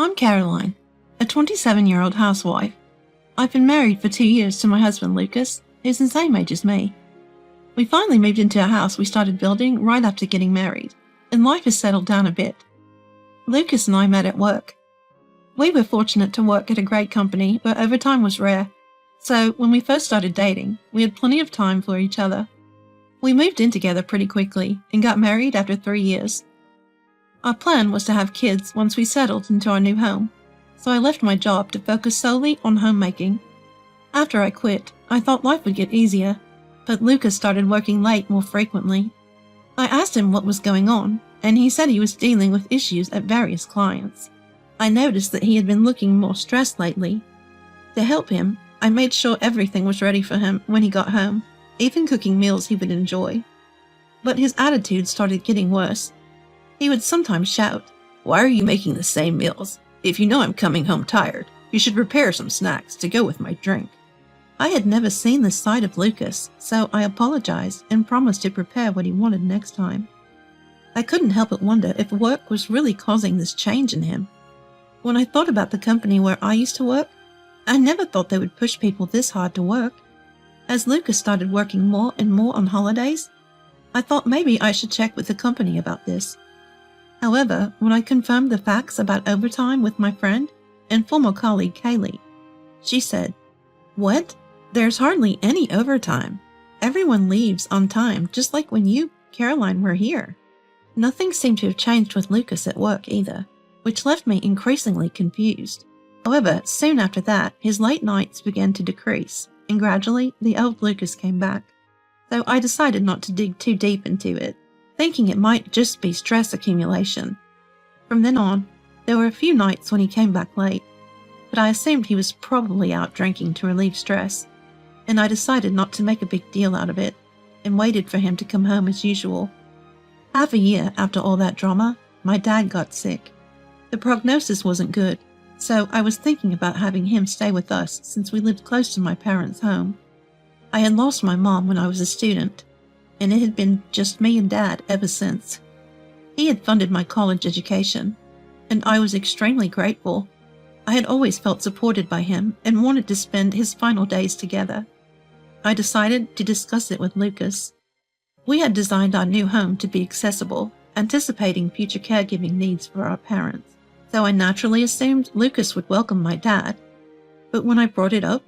I'm Caroline, a 27-year-old housewife. I've been married for 2 years to my husband Lucas, who's the same age as me. We finally moved into a house we started building right after getting married, and life has settled down a bit. Lucas and I met at work. We were fortunate to work at a great company where overtime was rare, so when we first started dating, we had plenty of time for each other. We moved in together pretty quickly and got married after 3 years. Our plan was to have kids once we settled into our new home, so I left my job to focus solely on homemaking. After I quit, I thought life would get easier, but Lucas started working late more frequently. I asked him what was going on, and he said he was dealing with issues at various clients. I noticed that he had been looking more stressed lately. To help him, I made sure everything was ready for him when he got home, even cooking meals he would enjoy. But his attitude started getting worse. He would sometimes shout, "Why are you making the same meals? If you know I'm coming home tired, you should prepare some snacks to go with my drink." I had never seen this side of Lucas, so I apologized and promised to prepare what he wanted next time. I couldn't help but wonder if work was really causing this change in him. When I thought about the company where I used to work, I never thought they would push people this hard to work. As Lucas started working more and more on holidays, I thought maybe I should check with the company about this. However, when I confirmed the facts about overtime with my friend and former colleague Kaylee, she said, "What? There's hardly any overtime. Everyone leaves on time, just like when you, Caroline, were here." Nothing seemed to have changed with Lucas at work either, which left me increasingly confused. However, soon after that, his late nights began to decrease, and gradually the old Lucas came back. So I decided not to dig too deep into it, thinking it might just be stress accumulation. From then on, there were a few nights when he came back late, but I assumed he was probably out drinking to relieve stress, and I decided not to make a big deal out of it, and waited for him to come home as usual. Half a year after all that drama, my dad got sick. The prognosis wasn't good, so I was thinking about having him stay with us since we lived close to my parents' home. I had lost my mom when I was a student, and it had been just me and Dad ever since. He had funded my college education, and I was extremely grateful. I had always felt supported by him and wanted to spend his final days together. I decided to discuss it with Lucas. We had designed our new home to be accessible, anticipating future caregiving needs for our parents, so I naturally assumed Lucas would welcome my dad. But when I brought it up,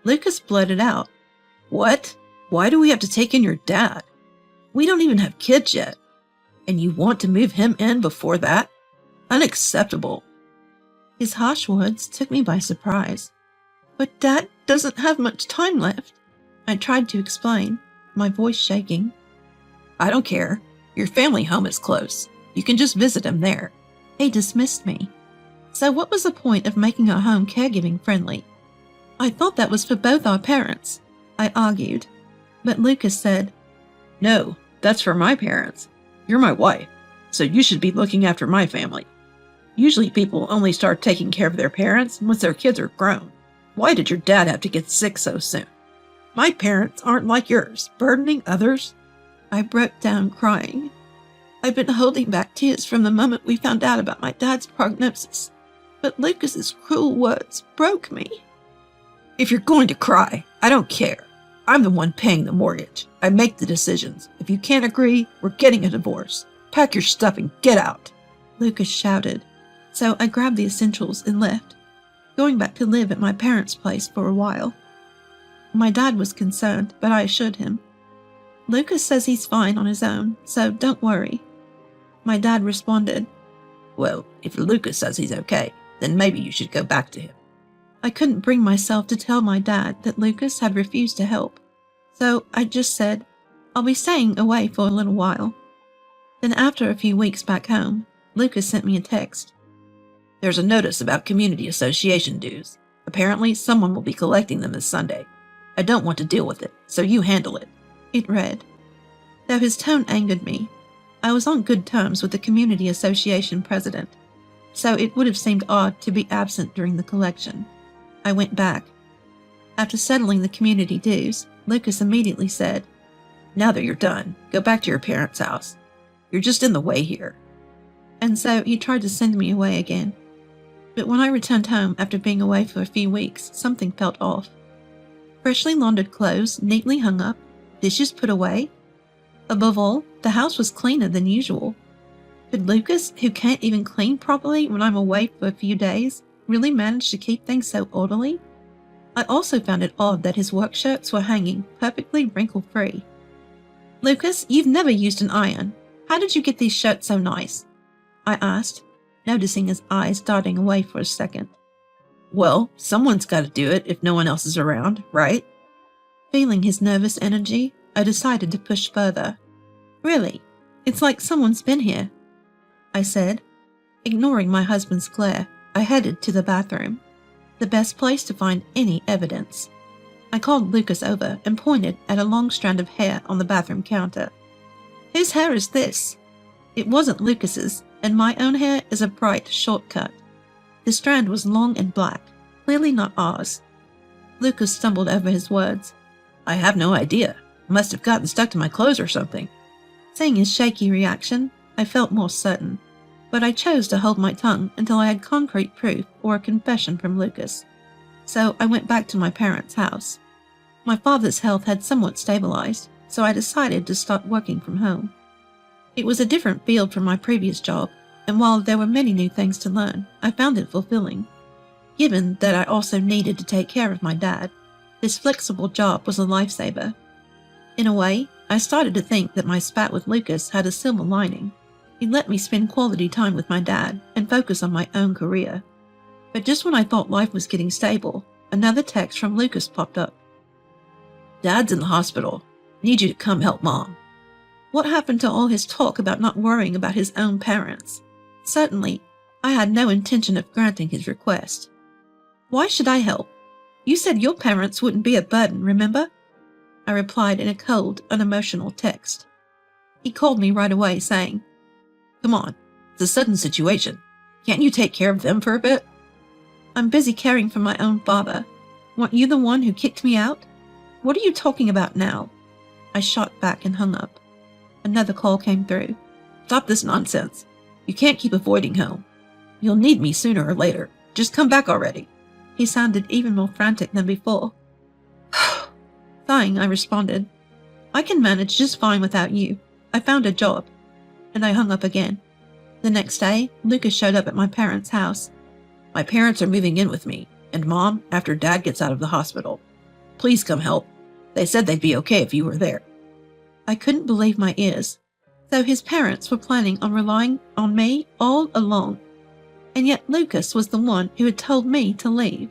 Lucas blurted out, "What? Why do we have to take in your dad? We don't even have kids yet. And you want to move him in before that? Unacceptable." His harsh words took me by surprise. "But Dad doesn't have much time left," I tried to explain, my voice shaking. "I don't care. Your family home is close. You can just visit him there." He dismissed me. So what was the point of making our home caregiving friendly? I thought that was for both our parents, I argued. But Lucas said, "No, that's for my parents. You're my wife, so you should be looking after my family. Usually people only start taking care of their parents once their kids are grown. Why did your dad have to get sick so soon? My parents aren't like yours, burdening others." I broke down crying. I'd been holding back tears from the moment we found out about my dad's prognosis, but Lucas's cruel words broke me. "If you're going to cry, I don't care. I'm the one paying the mortgage. I make the decisions. If you can't agree, we're getting a divorce. Pack your stuff and get out," Lucas shouted. So I grabbed the essentials and left, going back to live at my parents' place for a while. My dad was concerned, but I assured him, "Lucas says he's fine on his own, so don't worry." My dad responded, "Well, if Lucas says he's okay, then maybe you should go back to him." I couldn't bring myself to tell my dad that Lucas had refused to help, so I just said, "I'll be staying away for a little while." Then after a few weeks back home, Lucas sent me a text. "There's a notice about community association dues. Apparently someone will be collecting them this Sunday. I don't want to deal with it, so you handle it," it read. Though his tone angered me, I was on good terms with the community association president, so it would have seemed odd to be absent during the collection. I went back. After settling the community dues, Lucas immediately said, "Now that you're done, go back to your parents' house. You're just in the way here." And so he tried to send me away again. But when I returned home after being away for a few weeks, something felt off. Freshly laundered clothes neatly hung up, dishes put away. Above all, the house was cleaner than usual. Could Lucas, who can't even clean properly when I'm away for a few days, really manage to keep things so orderly? I also found it odd that his work shirts were hanging perfectly wrinkle-free. "Lucas, you've never used an iron. How did you get these shirts so nice?" I asked, noticing his eyes darting away for a second. "Well, someone's got to do it if no one else is around, right?" Feeling his nervous energy, I decided to push further. "Really? It's like someone's been here," I said. Ignoring my husband's glare, I headed to the bathroom, the best place to find any evidence. I called Lucas over and pointed at a long strand of hair on the bathroom counter. "Whose hair is this?" It wasn't Lucas's, and my own hair is a bright short cut. The strand was long and black, clearly not ours. Lucas stumbled over his words. "I have no idea. Must have gotten stuck to my clothes or something." Seeing his shaky reaction, I felt more certain, but I chose to hold my tongue until I had concrete proof or a confession from Lucas. So I went back to my parents' house. My father's health had somewhat stabilized, so I decided to start working from home. It was a different field from my previous job, and while there were many new things to learn, I found it fulfilling. Given that I also needed to take care of my dad, this flexible job was a lifesaver. In a way, I started to think that my spat with Lucas had a silver lining. He let me spend quality time with my dad and focus on my own career. But just when I thought life was getting stable, another text from Lucas popped up. "Dad's in the hospital. Need you to come help Mom." What happened to all his talk about not worrying about his own parents? Certainly, I had no intention of granting his request. "Why should I help? You said your parents wouldn't be a burden, remember?" I replied in a cold, unemotional text. He called me right away, saying, "Come on, it's a sudden situation. Can't you take care of them for a bit?" "I'm busy caring for my own father. Weren't you the one who kicked me out? What are you talking about now?" I shot back and hung up. Another call came through. "Stop this nonsense. You can't keep avoiding home. You'll need me sooner or later. Just come back already." He sounded even more frantic than before. Sighing, I responded, "I can manage just fine without you. I found a job." And I hung up again. The next day, Lucas showed up at my parents' house. "My parents are moving in with me, and Mom after Dad gets out of the hospital. Please come help. They said they'd be okay if you were there." I couldn't believe my ears. So his parents were planning on relying on me all along. And yet Lucas was the one who had told me to leave.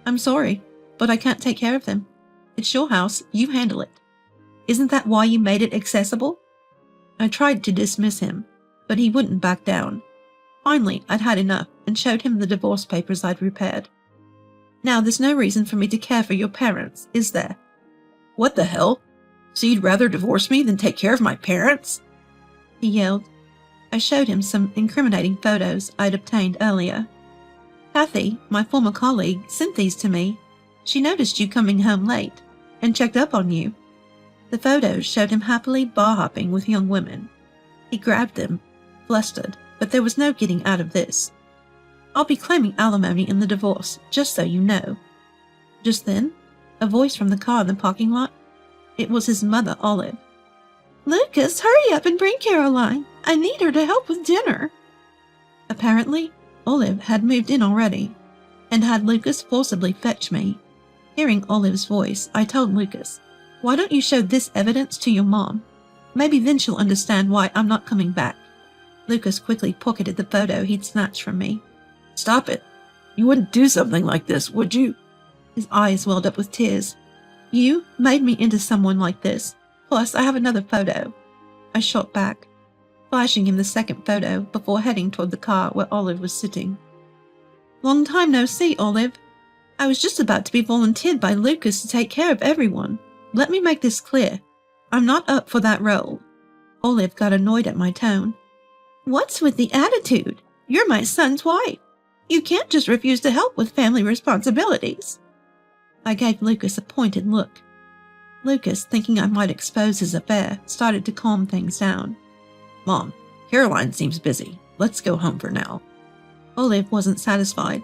"I'm sorry, but I can't take care of them. It's your house, you handle it. Isn't that why you made it accessible?" I tried to dismiss him, but he wouldn't back down. Finally, I'd had enough and showed him the divorce papers I'd prepared. "Now there's no reason for me to care for your parents, is there?" "What the hell? So you'd rather divorce me than take care of my parents?" he yelled. I showed him some incriminating photos I'd obtained earlier. "Kathy, my former colleague, sent these to me. She noticed you coming home late and checked up on you." The photos showed him happily bar-hopping with young women. He grabbed them, flustered, but there was no getting out of this. "I'll be claiming alimony in the divorce, just so you know." Just then, a voice from the car in the parking lot. It was his mother, Olive. "Lucas, hurry up and bring Caroline. I need her to help with dinner." Apparently, Olive had moved in already, and had Lucas forcibly fetch me. Hearing Olive's voice, I told Lucas, "Why don't you show this evidence to your mom? Maybe then she'll understand why I'm not coming back." Lucas quickly pocketed the photo he'd snatched from me. "Stop it. You wouldn't do something like this, would you?" His eyes welled up with tears. "You made me into someone like this. Plus, I have another photo." I shot back, flashing him the second photo before heading toward the car where Olive was sitting. "Long time no see, Olive. I was just about to be volunteered by Lucas to take care of everyone. Let me make this clear. I'm not up for that role." Olive got annoyed at my tone. "What's with the attitude? You're my son's wife. You can't just refuse to help with family responsibilities." I gave Lucas a pointed look. Lucas, thinking I might expose his affair, started to calm things down. "Mom, Caroline seems busy. Let's go home for now." Olive wasn't satisfied.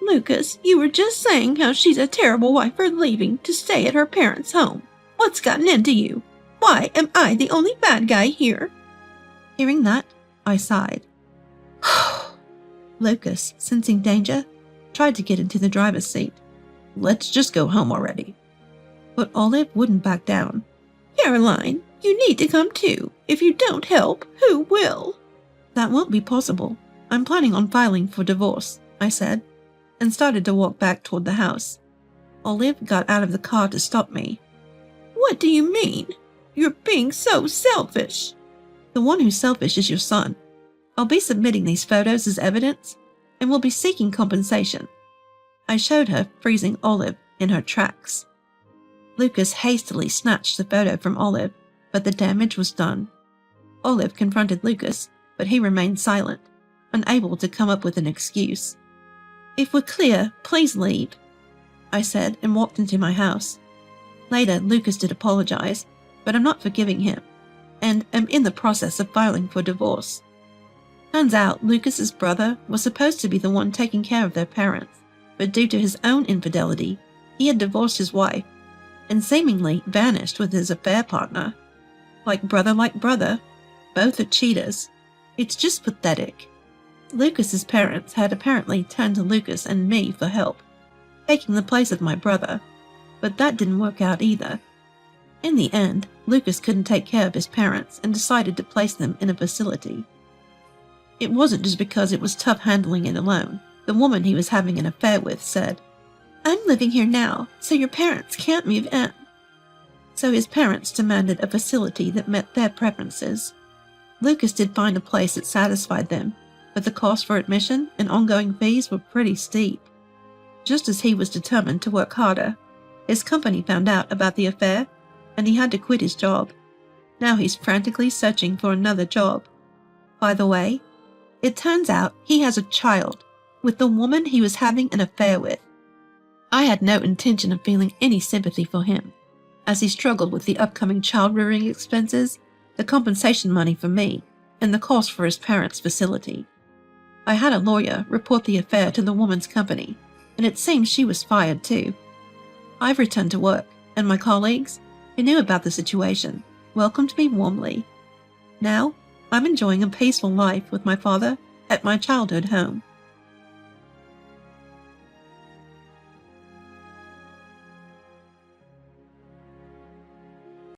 Lucas, you were just saying how she's a terrible wife for leaving to stay at her parents' home. What's gotten into you? Why am I the only bad guy here? Hearing that, I sighed. Lucas, sensing danger, tried to get into the driver's seat. Let's just go home already. But Olive wouldn't back down. Caroline, you need to come too. If you don't help, who will? That won't be possible. I'm planning on filing for divorce, I said, and started to walk back toward the house. Olive got out of the car to stop me. What do you mean? You're being so selfish. The one who's selfish is your son. I'll be submitting these photos as evidence, and will be seeking compensation. I showed her, freezing Olive in her tracks. Lucas hastily snatched the photo from Olive, but the damage was done. Olive confronted Lucas, but he remained silent, unable to come up with an excuse. If we're clear, please leave, I said, and walked into my house. Later, Lucas did apologize, but I'm not forgiving him, and am in the process of filing for divorce. Turns out Lucas's brother was supposed to be the one taking care of their parents, but due to his own infidelity, he had divorced his wife, and seemingly vanished with his affair partner. Like brother, both are cheaters. It's just pathetic. Lucas's parents had apparently turned to Lucas and me for help, taking the place of my brother, but that didn't work out either. In the end, Lucas couldn't take care of his parents and decided to place them in a facility. It wasn't just because it was tough handling it alone. The woman he was having an affair with said, I'm living here now, so your parents can't move in. So his parents demanded a facility that met their preferences. Lucas did find a place that satisfied them, but the cost for admission and ongoing fees were pretty steep. Just as he was determined to work harder, his company found out about the affair, and he had to quit his job. Now he's frantically searching for another job. By the way, it turns out he has a child with the woman he was having an affair with. I had no intention of feeling any sympathy for him, as he struggled with the upcoming child-rearing expenses, the compensation money for me, and the cost for his parents' facility. I had a lawyer report the affair to the woman's company, and it seems she was fired too. I've returned to work, and my colleagues, who knew about the situation, welcomed me warmly. Now, I'm enjoying a peaceful life with my father at my childhood home.